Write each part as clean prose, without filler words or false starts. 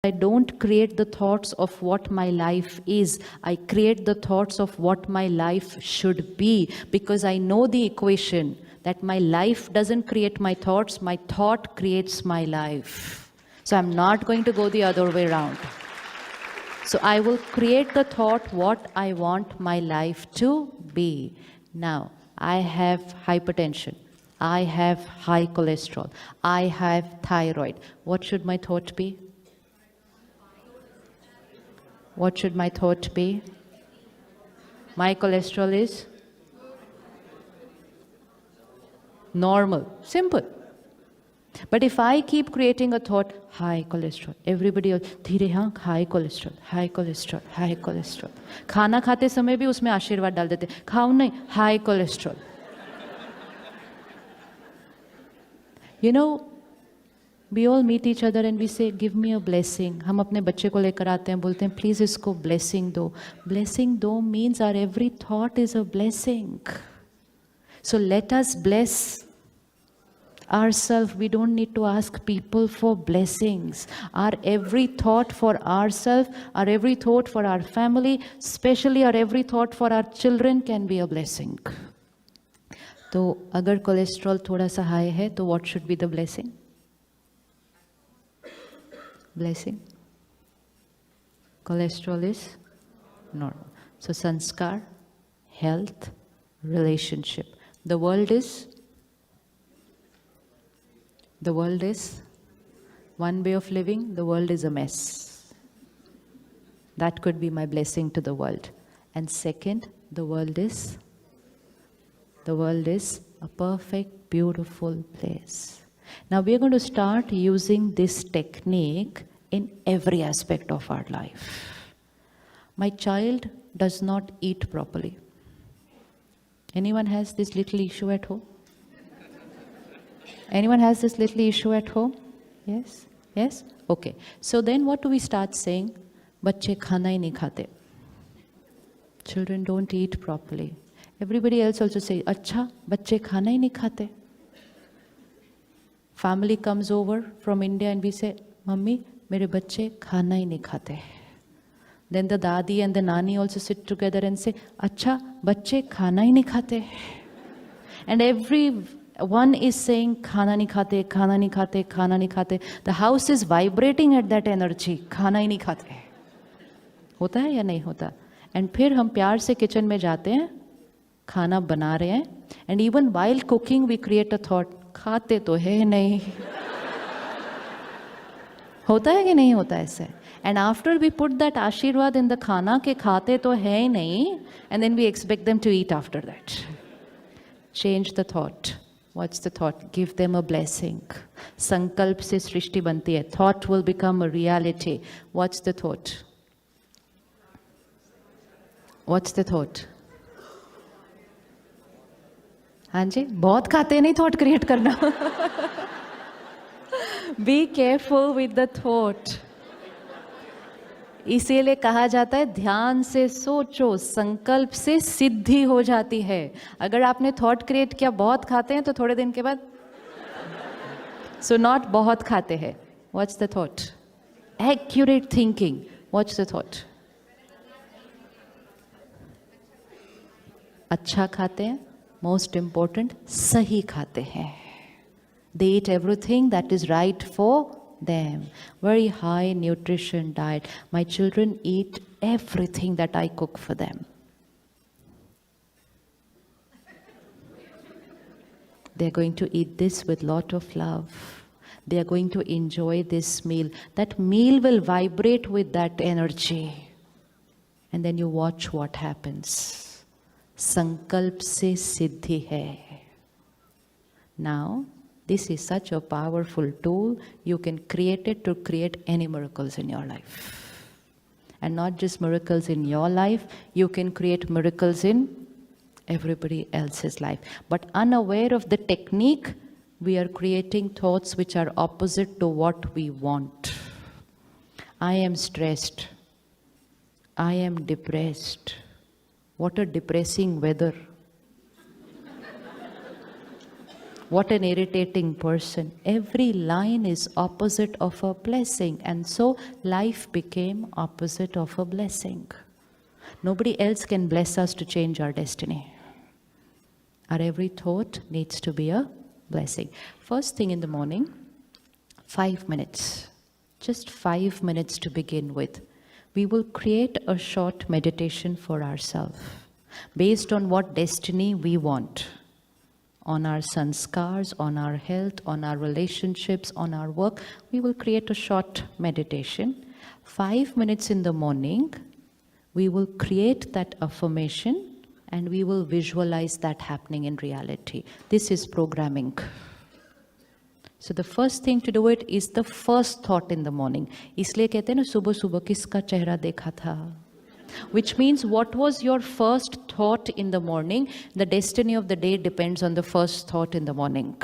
I don't create the thoughts of what my life is. I create the thoughts of what my life should be, because I know the equation that my life doesn't create my thoughts, my thought creates my life. So I'm not going to go the other way around. So I will create the thought what I want my life to be. Now, I have hypertension. I have high cholesterol. I have thyroid. What should my thought be? What should my thought be? My cholesterol is normal. Simple. But if I keep creating a thought, high cholesterol, everybody else, धीरे हाँ, high cholesterol, high cholesterol, high cholesterol. खाना खाते समय भी उसमें आशीर्वाद डाल देते, खाओ नहीं, high cholesterol. You know, we all meet each other and we say, give me a blessing. हम अपने बच्चे को लेकर आते हैं, बोलते हैं, please इसको blessing दो. Blessing दो means our every thought is a blessing. So let us bless ourselves. We don't need to ask people for blessings. Our every thought for ourselves, our every thought for our family, especially our every thought for our children can be a blessing. तो अगर cholesterol थोड़ा सा high है तो what should be the blessing? Blessing. Cholesterol is normal. So sanskar, health, relationship. The world is one way of living. The world is a mess. That could be my blessing to the world. And second, the world is a perfect, beautiful place. Now we are going to start using this technique in every aspect of our life. My child does not eat properly. Anyone has this little issue at home? Anyone has this little issue at home? Yes? Yes? Okay. So then what do we start saying? बच्चे खाना ही नहीं खाते. Children don't eat properly. Everybody else also say, अच्छा बच्चे खाना ही नहीं खाते. Family comes over from India and we say, mummy मेरे बच्चे खाना ही नहीं खाते. Then the dadi and the nani also sit together and say, अच्छा बच्चे खाना ही नहीं खाते. And everyone is saying, खाना नहीं खाते, खाना नहीं खाते, खाना नहीं खाते. The house is vibrating at that energy. खाना ही नहीं खाते. होता है या नहीं होता? And फिर हम प्यार से किचन में जाते हैं, खाना बना रहे हैं. And even while cooking we create a thought, खाते तो है नहीं. होता है कि नहीं होता ऐसे? And after we put that आशीर्वाद in the खाना के खाते तो है ही नहीं, and then we expect them to eat after that. Change the thought. What's the thought? Give them a blessing. संकल्प से सृष्टि बनती है. Thought will become a reality. What's the thought? What's the thought? हाँ जी, बहुत खाते नहीं थॉट क्रिएट करना. Be careful with the thought. इसीलिए कहा जाता है ध्यान से सोचो, संकल्प से सिद्धि हो जाती है. अगर आपने थॉट क्रिएट किया बहुत खाते हैं तो थोड़े दिन के बाद सो नॉट बहुत खाते हैं. What's the thought? Accurate thinking. What's the thought? अच्छा खाते हैं. मोस्ट इम्पोर्टेंट, सही खाते हैं. They eat everything that is right for them. Very high nutrition diet. My children eat everything that I cook for them. They're going to eat this with lot of love. They are going to enjoy this meal. That meal will vibrate with that energy. And then you watch what happens. संकल्प से सिद्धि है. Now, this is such a powerful tool. You can create it to create any miracles in your life. And not just miracles in your life, you can create miracles in everybody else's life. But unaware of the technique, we are creating thoughts which are opposite to what we want. I am stressed. I am depressed. What a depressing weather. What an irritating person. Every line is opposite of a blessing. And so life became opposite of a blessing. Nobody else can bless us to change our destiny. Our every thought needs to be a blessing. First thing in the morning, 5 minutes. Just 5 minutes to begin with. We will create a short meditation for ourselves based on what destiny we want. On our sanskars, on our health, on our relationships, on our work, we will create a short meditation. 5 minutes in the morning, we will create that affirmation and we will visualize that happening in reality. This is programming. So the first thing to do it is the first thought in the morning. इसलिए कहते हैं ना सुबह सुबह किसका चेहरा देखा था? Which means what was your first thought in the morning? The destiny of the day depends on the first thought in the morning.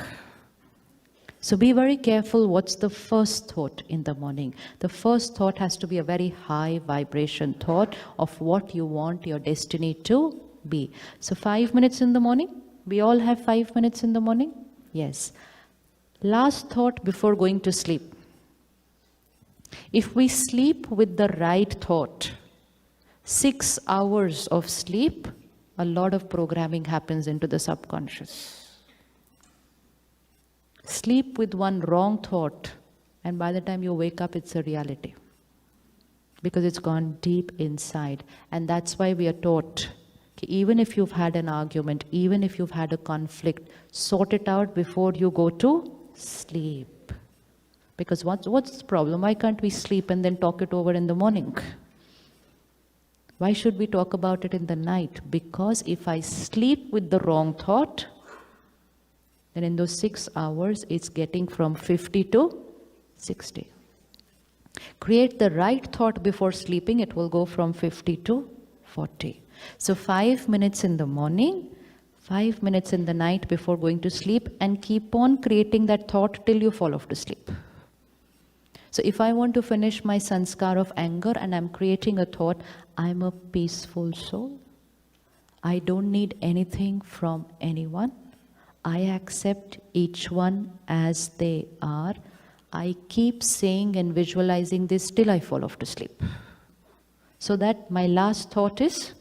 So be very careful what's the first thought in the morning. The first thought has to be a very high vibration thought of what you want your destiny to be. So 5 minutes in the morning. We all have 5 minutes in the morning? Yes. Last thought before going to sleep. If we sleep with the right thought, 6 hours of sleep, a lot of programming happens into the subconscious. Sleep with one wrong thought, and by the time you wake up, it's a reality. Because it's gone deep inside. And that's why we are taught, even if you've had an argument, even if you've had a conflict, sort it out before you go to sleep. Because what's the problem? Why can't we sleep and then talk it over in the morning? Why should we talk about it in the night? Because if I sleep with the wrong thought, then in those 6 hours, it's getting from 50 to 60. Create the right thought before sleeping, it will go from 50 to 40. So 5 minutes in the morning, 5 minutes in the night before going to sleep, and keep on creating that thought till you fall off to sleep. So if I want to finish my sanskar of anger and I'm creating a thought, I'm a peaceful soul. I don't need anything from anyone. I accept each one as they are. I keep saying and visualizing this till I fall off to sleep. So that my last thought is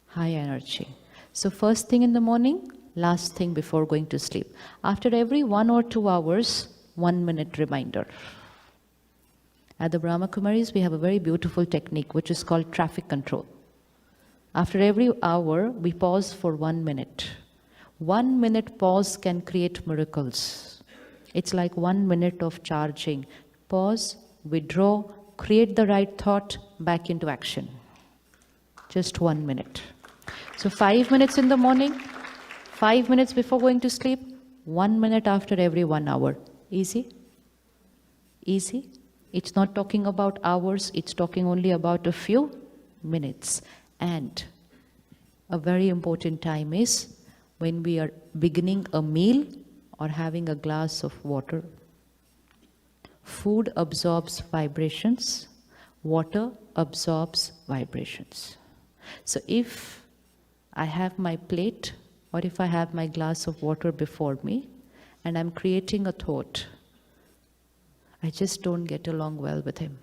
high energy. So first thing in the morning, last thing before going to sleep. After every 1 or 2 hours, 1 minute reminder. At the Brahma Kumaris, we have a very beautiful technique which is called traffic control. After every hour, we pause for 1 minute. 1 minute pause can create miracles. It's like 1 minute of charging. Pause, withdraw, create the right thought, back into action. Just 1 minute. So 5 minutes in the morning, 5 minutes before going to sleep, 1 minute after every 1 hour. Easy? Easy? It's not talking about hours, it's talking only about a few minutes. And a very important time is when we are beginning a meal or having a glass of water. Food absorbs vibrations, water absorbs vibrations. So if I have my plate or if I have my glass of water before me and I'm creating a thought, I just don't get along well with him.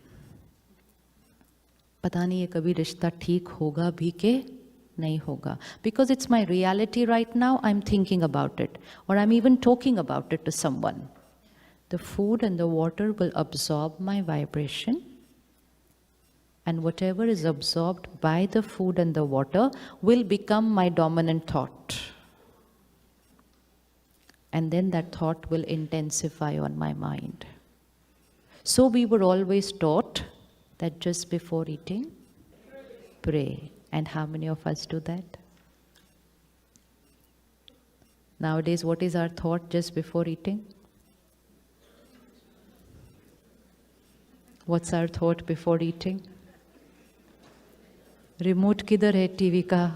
पता नहीं ये कभी रिश्ता ठीक होगा भी के नहीं होगा. Because it's my reality right now, I'm thinking about it. Or I'm even talking about it to someone. The food and the water will absorb my vibration. And whatever is absorbed by the food and the water will become my dominant thought. And then that thought will intensify on my mind. So we were always taught that just before eating, pray. And how many of us do that? Nowadays, what is our thought just before eating? What's our thought before eating? Remote kidhar hai TV ka?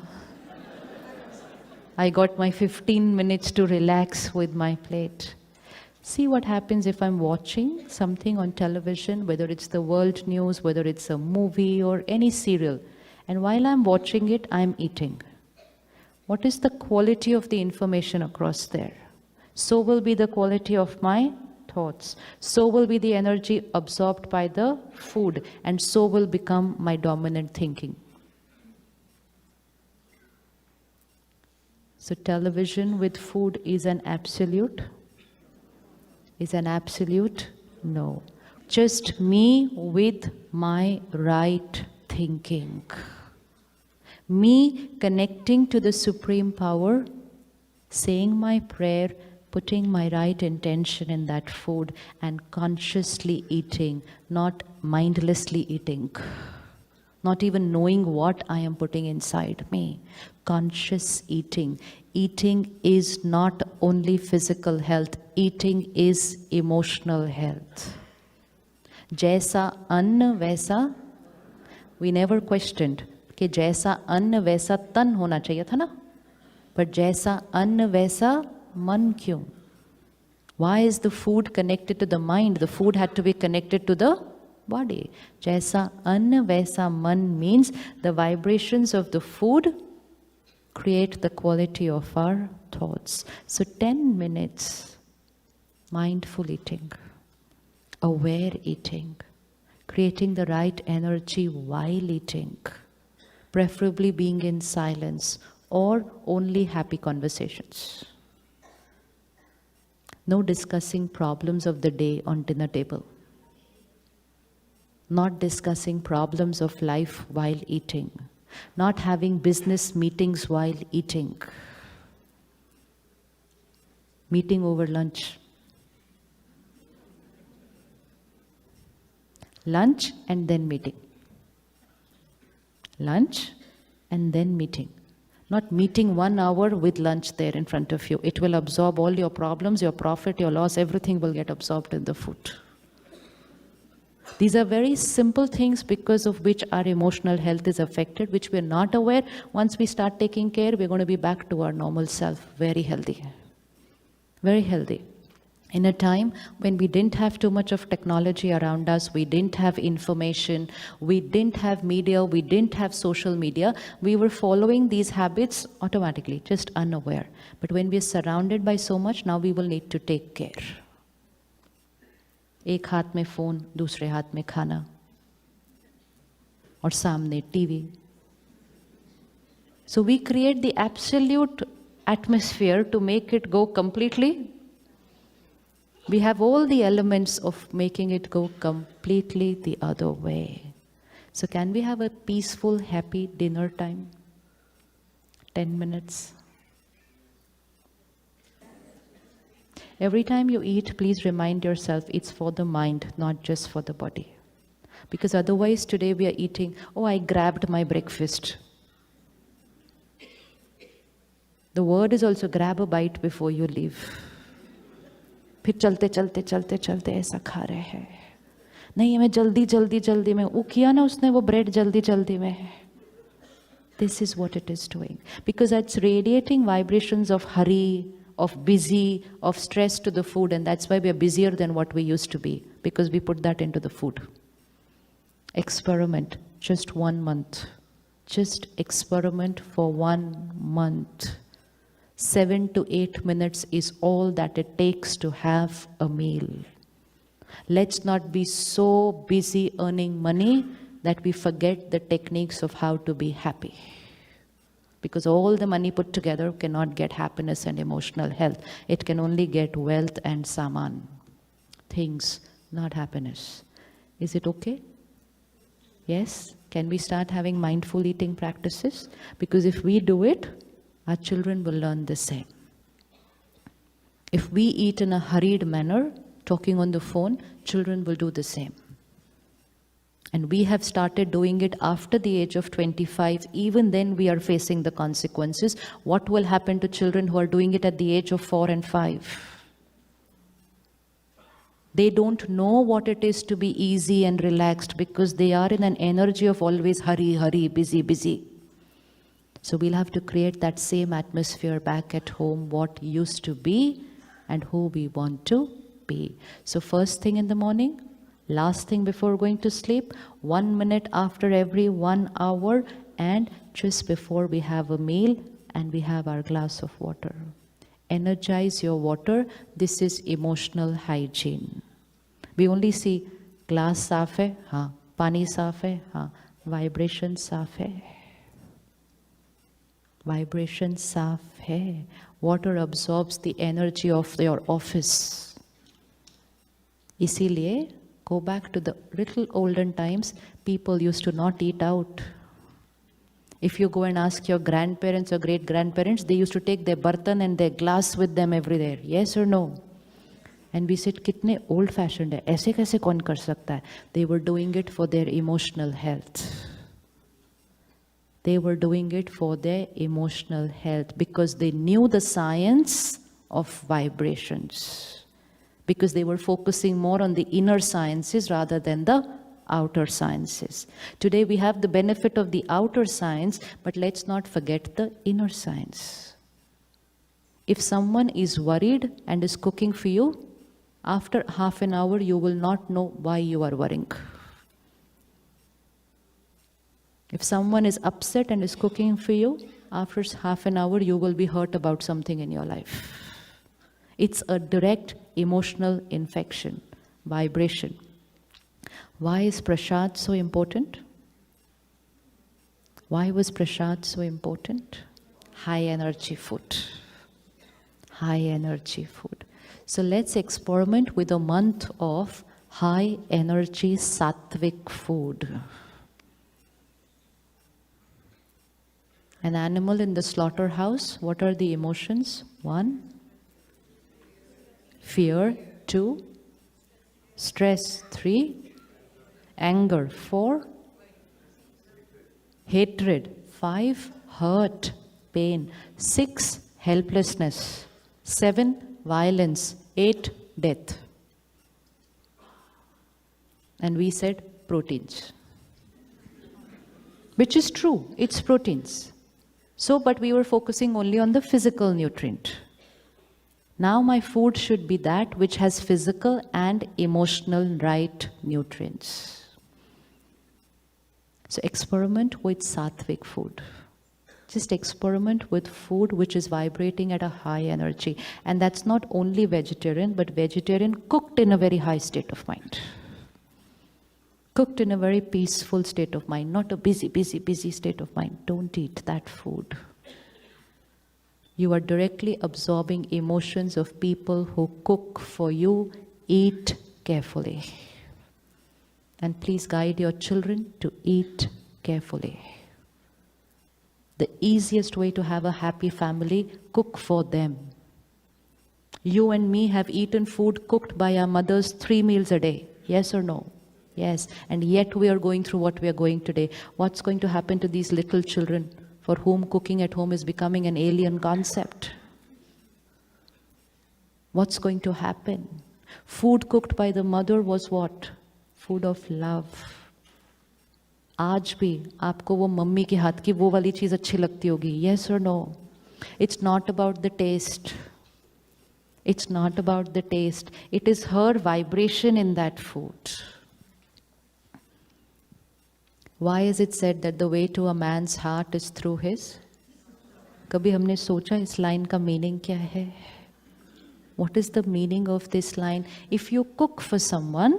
I got my 15 minutes to relax with my plate. See what happens if I'm watching something on television, whether it's the world news, whether it's a movie or any serial. And while I'm watching it, I'm eating. What is the quality of the information across there? So will be the quality of my thoughts. So will be the energy absorbed by the food, and so will become my dominant thinking. So television with food is an absolute? Is an absolute? No. Just me with my right thinking. Me connecting to the Supreme Power, saying my prayer, putting my right intention in that food, and consciously eating, not mindlessly eating. Not even knowing what I am putting inside me. Conscious eating. Eating is not only physical health, eating is emotional health. Jaisa anna vaisa, we never questioned कि जैसा अन्न वैसा तन होना चाहिए था ना, but जैसा अन्न वैसा मन क्यों? Why is the food connected to the mind? The food had to be connected to the body. Jaisa anna vaisa man means the vibrations of the food create the quality of our thoughts. So 10 minutes, mindful eating, aware eating, creating the right energy while eating, preferably being in silence or only happy conversations. No discussing problems of the day on dinner table. Not discussing problems of life while eating. Not having business meetings while eating. Meeting over lunch. Lunch and then meeting. Lunch and then meeting. Not meeting 1 hour with lunch there in front of you. It will absorb all your problems, your profit, your loss, everything will get absorbed in the food. These are very simple things because of which our emotional health is affected, which we're not aware. Once we start taking care, we're going to be back to our normal self, very healthy. Very healthy. In a time when we didn't have too much of technology around us, we didn't have information, we didn't have media, we didn't have social media, we were following these habits automatically, just unaware. But when we're surrounded by so much, now we will need to take care. एक हाथ में phone, दूसरे हाथ में खाना, और सामने TV. So we create the absolute atmosphere to make it go completely. We have all the elements of making it go completely the other way. So can we have a peaceful, happy dinner time? 10 minutes. Every time you eat, please remind yourself it's for the mind, not just for the body. Because otherwise today we are eating, oh, I grabbed my breakfast. The word is also grab a bite before you leave. फिर चलते चलते चलते चलते ऐसा खा रहे हैं. नहीं हमें जल्दी जल्दी जल्दी में, वो किया ना उसने वो ब्रेड जल्दी जल्दी में. This is what it is doing. Because it's radiating vibrations of hurry, of busy, of stress to the food, and that's why we are busier than what we used to be, because we put that into the food. Experiment, just 1 month. Just experiment for 1 month. 7 to 8 minutes is all that it takes to have a meal. Let's not be so busy earning money that we forget the techniques of how to be happy. Because all the money put together cannot get happiness and emotional health. It can only get wealth and saman. Things, not happiness. Is it okay? Yes? Can we start having mindful eating practices? Because if we do it, our children will learn the same. If we eat in a hurried manner, talking on the phone, children will do the same. And we have started doing it after the age of 25. Even then we are facing the consequences. What will happen to children who are doing it at the age of 4 and 5? They don't know what it is to be easy and relaxed because they are in an energy of always hurry, hurry, busy, busy. So we'll have to create that same atmosphere back at home, what used to be and who we want to be. So first thing in the morning, last thing before going to sleep, 1 minute after every 1 hour, and just before we have a meal and we have our glass of water. Energize your water. This is emotional hygiene. We only see glass साफ है, हाँ, पानी साफ है, हाँ, vibration साफ है. Vibration साफ है. Water absorbs the energy of your office. इसीलिए, go back to the little olden times, people used to not eat out. If you go and ask your grandparents or great-grandparents, they used to take their bartan and their glass with them everywhere. Yes or no? And we said, कितने old-fashioned है, ऐसे कैसे कौन कर सकता है? They were doing it for their emotional health. They were doing it for their emotional health because they knew the science of vibrations. Because they were focusing more on the inner sciences rather than the outer sciences. Today we have the benefit of the outer science, but let's not forget the inner science. If someone is worried and is cooking for you, after half an hour you will not know why you are worrying. If someone is upset and is cooking for you, after half an hour you will be hurt about something in your life. It's a direct emotional infection, vibration. Why is prasad so important? Why was prasad so important? High energy food. High energy food. So let's experiment with a month of high energy sattvic food. An animal in the slaughterhouse, what are the emotions? 1, fear. 2, stress. 3, anger. 4, hatred. 5, hurt, pain. 6, helplessness. 7, violence. 8, death. And we said proteins. Which is true, it's proteins. So, but we were focusing only on the physical nutrient. Now my food should be that which has physical and emotional right nutrients. So experiment with sattvic food. Just experiment with food which is vibrating at a high energy. And that's not only vegetarian, but vegetarian cooked in a very high state of mind. Cooked in a very peaceful state of mind, not a busy state of mind. Don't eat that food. You are directly absorbing emotions of people who cook for you. Eat carefully. And please guide your children to eat carefully. The easiest way to have a happy family, cook for them. You and me have eaten food cooked by our mothers 3 meals a day. Yes or no? Yes, and yet we are going through what we are going today. What's going to happen to these little children for whom cooking at home is becoming an alien concept? What's going to happen? Food cooked by the mother was what? Food of love. आज भी आपको वो mummy के हाथ की वो वाली चीज़ अच्छी लगती होगी. Yes or no? It's not about the taste. It's not about the taste. It is her vibration in that food. Why is it said that the way to a man's heart is through his? कभी हमने सोचा इस line का meaning क्या है? What is the meaning of this line? If you cook for someone,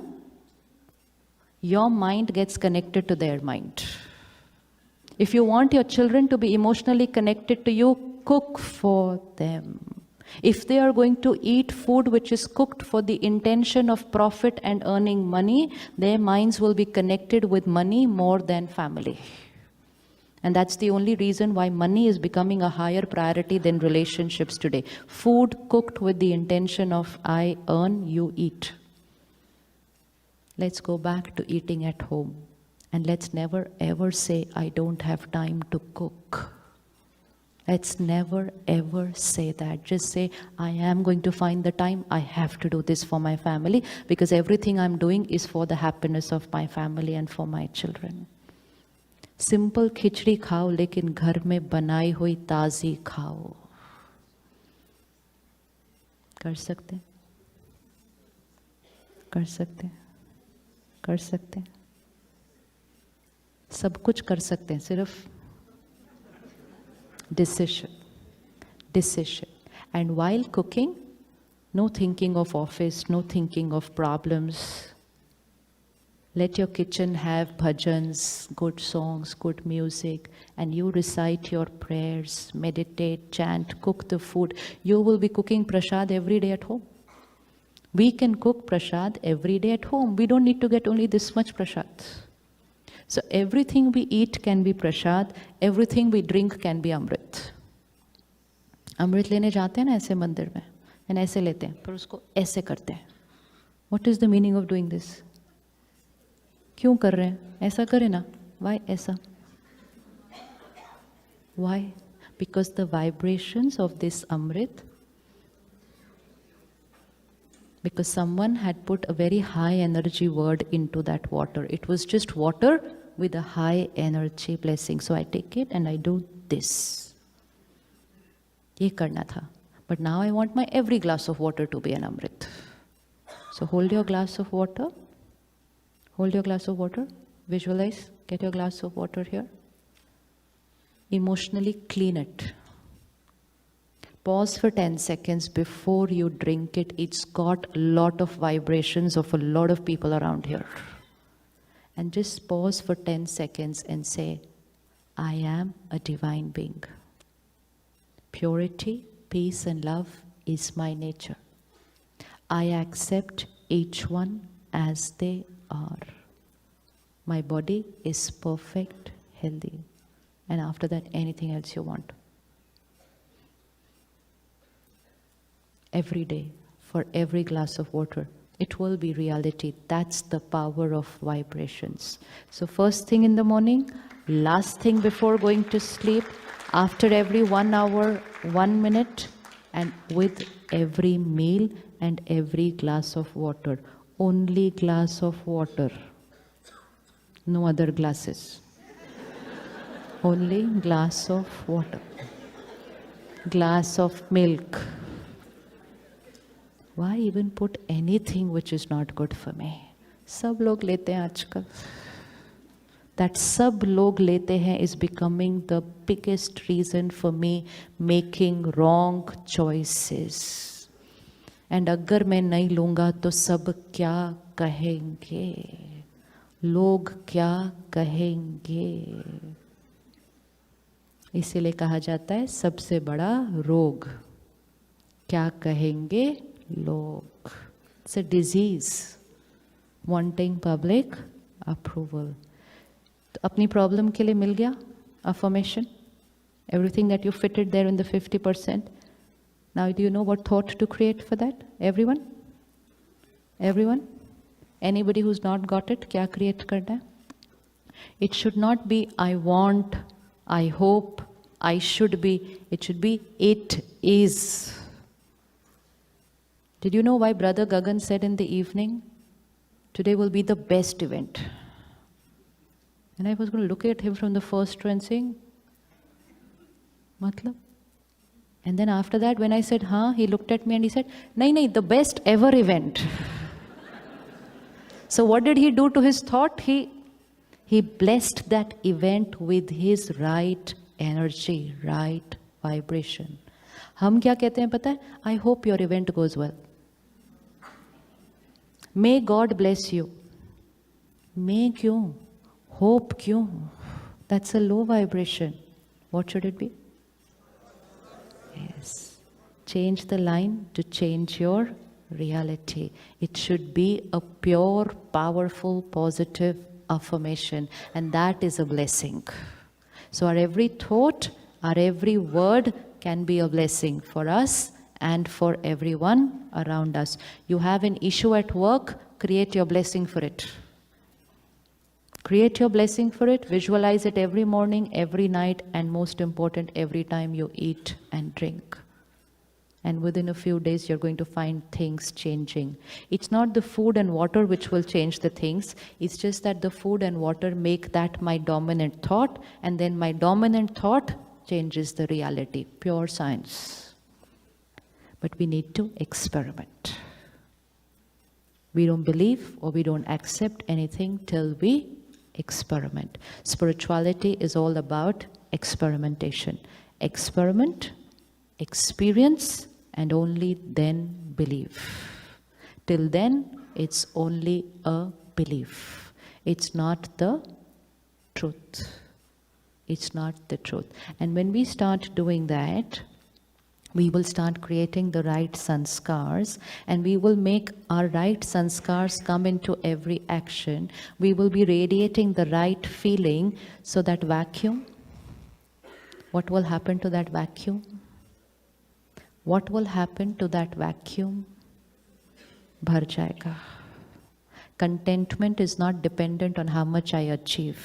your mind gets connected to their mind. If you want your children to be emotionally connected to you, cook for them. If they are going to eat food which is cooked for the intention of profit and earning money, their minds will be connected with money more than family. And that's the only reason why money is becoming a higher priority than relationships today. Food cooked with the intention of I earn, you eat. Let's go back to eating at home. And let's never ever say, I don't have time to cook. Let's never ever say that. Just say, I am going to find the time. I have to do this for my family because everything I'm doing is for the happiness of my family and for my children. Simple खिचड़ी खाओ लेकिन घर में बनाई हुई ताज़ी खाओ. कर सकते? कर सकते? कर सकते? सब कुछ कर सकते हैं, सिर्फ decision. And while cooking, no thinking of office, no thinking of problems. Let your kitchen have bhajans, good songs, good music, and you recite your prayers, meditate, chant, cook the food. You will be cooking prasad every day at home. We can cook prasad every day at home. We don't need to get only this much prasad. So everything we eat can be prasad, everything we drink can be amrit. अमृत लेने जाते हैं ना ऐसे मंदिर में, and ऐसे लेते हैं, पर उसको ऐसे करते हैं. What is the meaning of doing this? क्यों कर रहे हैं? ऐसा करें ना. Why ऐसा? Why? Because the vibrations of this amrit, because someone had put a very high energy word into that water. It was just water with a high energy blessing. So I take it and I do this. ये करना था. But now I want my every glass of water to be an amrit. So hold your glass of water. Hold your glass of water. Visualize. Get your glass of water here. Emotionally clean it. Pause for 10 seconds before you drink it. It's got a lot of vibrations of a lot of people around here. And just pause for 10 seconds and say, I am a divine being. Purity, peace and love is my nature. I accept each one as they are. My body is perfect, healthy. And after that, anything else you want. Every day, for every glass of water, it will be reality. That's the power of vibrations. So first thing in the morning, last thing before going to sleep, after every 1 hour, 1 minute, and with every meal and every glass of water. Only glass of water. No other glasses. Only glass of water. Glass of milk. Why even put anything which is not good for me? सब लोग लेते हैं आजकल. That सब लोग लेते हैं is becoming the biggest reason for me making wrong choices. And अगर मैं नहीं लूँगा तो सब क्या कहेंगे? लोग क्या कहेंगे? इसीलिए कहा जाता है सबसे बड़ा रोग क्या कहेंगे लोग. It's a disease. Wanting public approval. तो अपनी प्रॉब्लम के लिए मिल गया affirmation. Everything that you fitted there in the 50%. Now do you know what thought to create for that? Everyone? Everyone? Anybody who's not got it, क्या create करना है? It should not be I want, I hope, I should be. It should be it is. Did you know why Brother Gagan said in the evening, today will be the best event? And I was going to look at him from the first row and saying, Matlab? And then after that, when I said, हाँ, he looked at me and he said, nahi, the best ever event. So what did he do to his thought? He blessed that event with his right energy, right vibration. हम क्या कहते हैं पता है? I hope your event goes well. May God bless you. May क्यों? Hope क्यों? That's a low vibration. What should it be? Yes. Change the line to change your reality. It should be a pure, powerful, positive affirmation. And that is a blessing. So our every thought, our every word can be a blessing for us and for everyone around us. You have an issue at work, create your blessing for it. Create your blessing for it, visualize it every morning, every night, and most important, every time you eat and drink. And within a few days, you're going to find things changing. It's not the food and water which will change the things. It's just that the food and water make that my dominant thought, and then my dominant thought changes the reality. Pure science. But we need to experiment. We don't believe or we don't accept anything till we experiment. Spirituality is all about experimentation. Experiment, experience, and only then believe. Till then, it's only a belief. It's not the truth. It's not the truth. And when we start doing that, we will start creating the right sanskars, and we will make our right sanskars come into every action. We will be radiating the right feeling, so that vacuum, what will happen to that vacuum? What will happen to that vacuum? Bhar jayega. Contentment is not dependent on how much I achieve.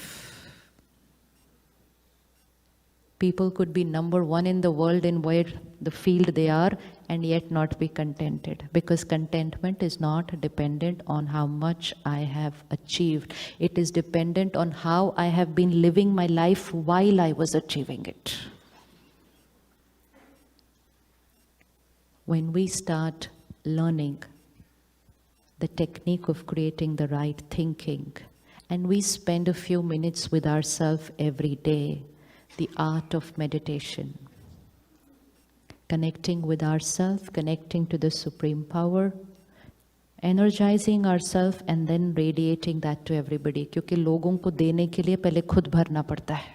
People could be number one in the world in where the field they are and yet not be contented, because contentment is not dependent on how much I have achieved. It is dependent on how I have been living my life while I was achieving it. When we start learning the technique of creating the right thinking, and we spend a few minutes with ourselves every day, the art of meditation, connecting with ourselves, connecting to the Supreme Power, energizing ourselves and then radiating that to everybody. क्योंकि लोगों को देने के लिए पहले खुद भरना पड़ता है.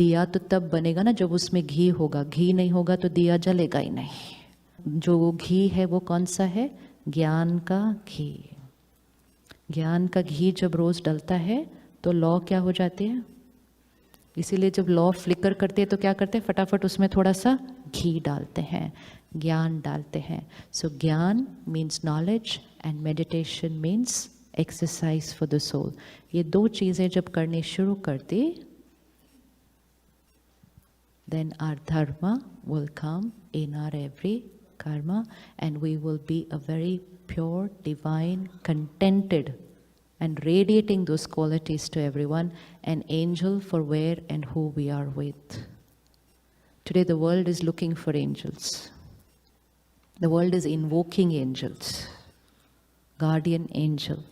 दिया तो तब बनेगा ना जब उसमें घी होगा. घी नहीं होगा तो दिया जलेगा ही नहीं. जो घी है वो कौन सा है? ज्ञान का घी. ज्ञान का घी जब रोज डलता है तो लौ क्या हो जाती है? इसीलिए जब लौ फ्लिकर करते हैं तो क्या करते हैं? फटाफट उसमें थोड़ा सा घी डालते हैं, ज्ञान डालते हैं. So gyan means knowledge and meditation means exercise for the soul. ये दो चीज़ें जब करनी शुरू कर दी, then our dharma will come in our every karma, and we will be a very pure, divine, contented, and radiating those qualities to everyone, an angel for where and who we are with. Today the world is looking for angels. The world is invoking angels. Guardian angel.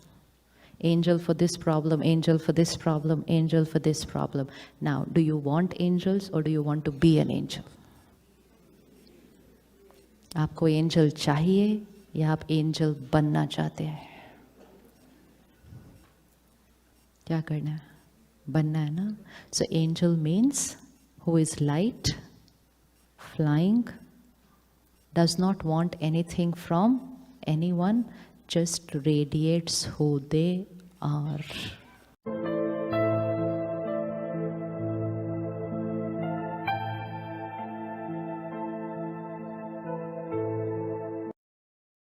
Angel for this problem, angel for this problem, angel for this problem. Now, do you want angels or do you want to be an angel? आपको angel चाहिए या आप angel बनना चाहते हैं? क्या करना है? बनना है ना? So angel means who is light, flying, does not want anything from anyone, just radiates who they are.